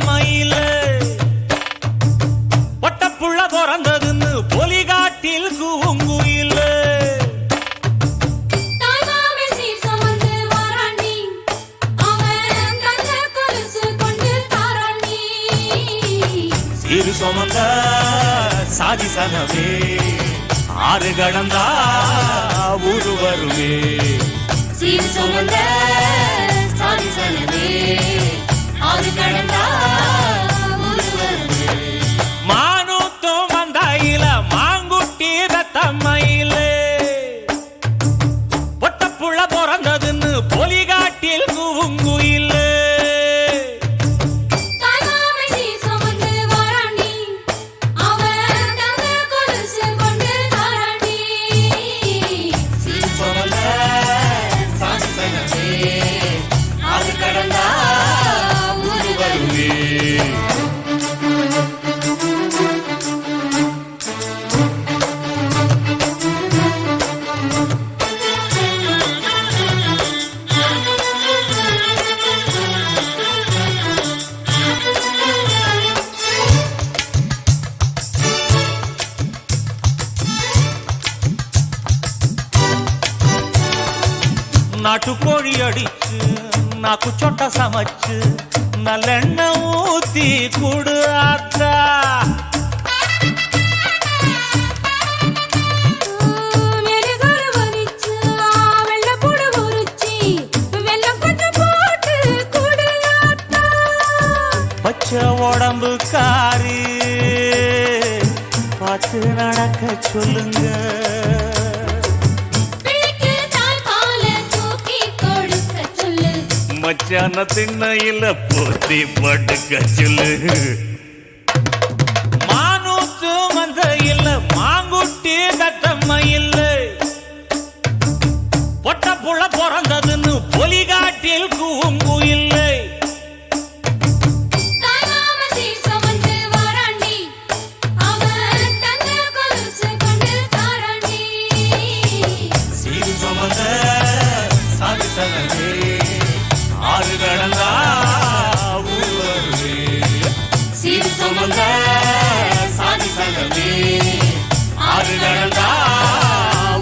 மயில பொட்டப்புள்ள பிறந்ததுன்னு பொலிகாட்டில் கூங்குயில சீரு சுமந்த சாதி சனவே ஆறு கடந்தா ஊரு வருவே சீரு சுமந்த சாதி சனவே ஆறு கடந்தா ஊரு வருவே மானூத்தும் வந்தாயில மாங்குட்டி ரத்தம்மையில பொட்டப்புள்ள பிறந்ததுன்னு பொலிகாட்டில் கூங்குயில நாட்டுக்கோழி அடிச்சு நாக்கு சொட்ட சமைச்சு நல்லெண்ணெய் ஊத்தி குடு ஆத்தா பச்சை உடம்பு காரி பார்த்து நடக்க சொல்லுங்க மச்சான திண்ணையில போத்தி படுக்க சொல்லு மானூத்து மந்த இல்ல மாங்குட்டி தத்தம்மை இல்ல பொட்டப்புள்ள பிறந்ததுன்னு பொலிகாட்டில் கூங்கு இல்லை சீரு சுமந்த சாதி சனவே ஆறு கடந்தா ஊரு வருவே சீரு சுமந்த சாதி சனவே ஆறு கடந்தா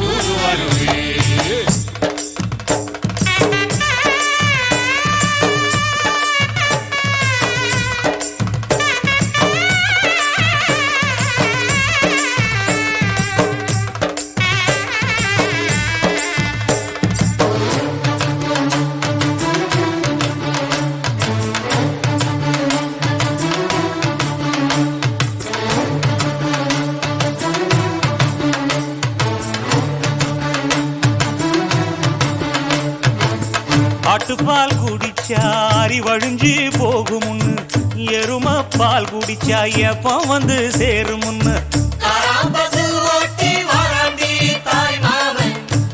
ஊரு வருவே ஆட்டுப்பால் குடிச்சா அறிவழிஞ்சி போகுமுன்னு எரும பால் குடிச்சா எப்ப வந்து சேருமுன்னு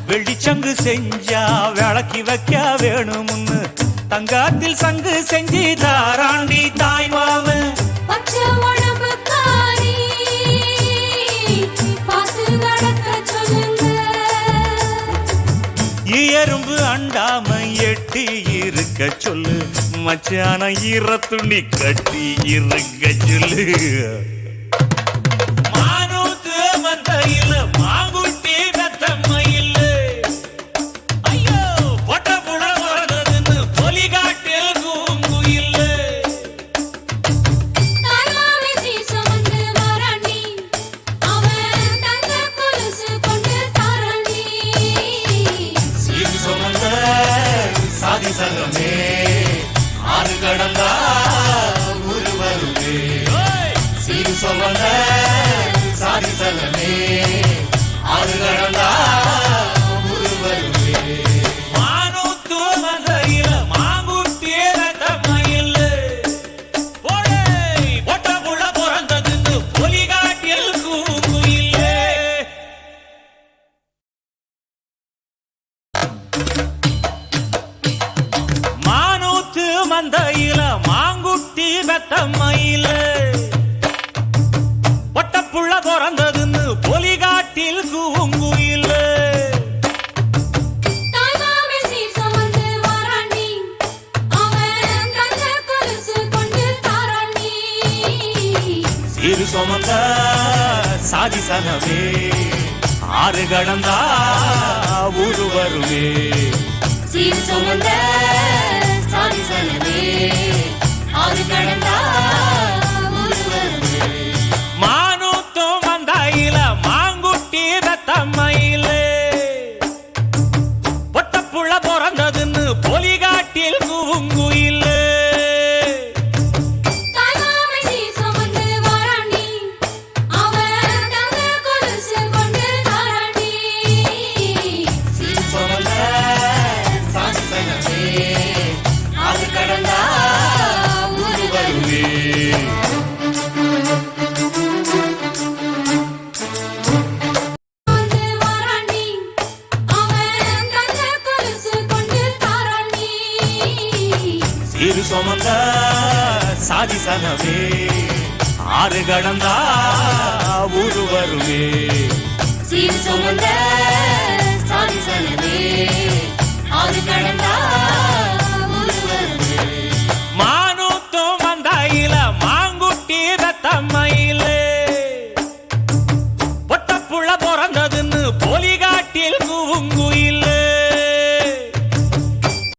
வெள்ளிச்சங்கு செஞ்சா விளக்கி வைக்க வேணுமுன்னு தங்காத்தில் சங்கு செஞ்சு தாராண்டி தாய் மாமன் எறும்பு அண்டாம எட்டி இருக்க சொல்லு மச்சான ஈர துணி கட்டி இருக்க சொல்லு மானூத்து மந்தையில மாங்குட்டி ரத்தம்மையில ஐயோ பொட்டப்புள்ள பிறந்ததுன்னு பொலிகாட்டில் கூங்குயில சாதி சங்கமே ஆறு கடந்தா ஊரு வருவே சீரு சுமந்த சாதி சங்கமே ஆறு கடந்தா ஊரு வருவே மானூத்து மந்தையில மாங்குட்டி ரத்தம்மையில பொட்டப்புள்ள பிறந்ததுன்னு பொலிகாட்டில் கூங்குயில மந்தையில மாங்குட்டி ரத்தம்மையில பொட்டப்புள்ள பிறந்ததுன்னு பொலிகாட்டில் கூங்குயில சாதிசனமே ஆறு கடந்தா ஊரு வருமே சீர் சுமந்த சாதிசனமே ஆறு கடந்தா ஊரு வருமே மானூத்தும் வந்தாயில மாங்குட்டி ரத்தம்மையில பொட்டப்புள்ள பிறந்ததுன்னு பொலிகாட்டில் கூங்குயில தாய்மாமை சீர் சுமந்து வாராண்டி அவன் தங்க கொலுசு கொண்டு தாராண்டி சீர் சுமந்த சாதிசனமே ஆறு கடந்தா ஊரு வருமே வந்து வாராண்டி அவன் தங்க கொலுசு கொண்டு தாராண்டி சீரு சுமந்த சாதிசனமே ஆறு கடந்தா ஊரு வருமே சீர் சுமந்த சாதிசனமே ஆறு கடந்தா ஊரு வருமே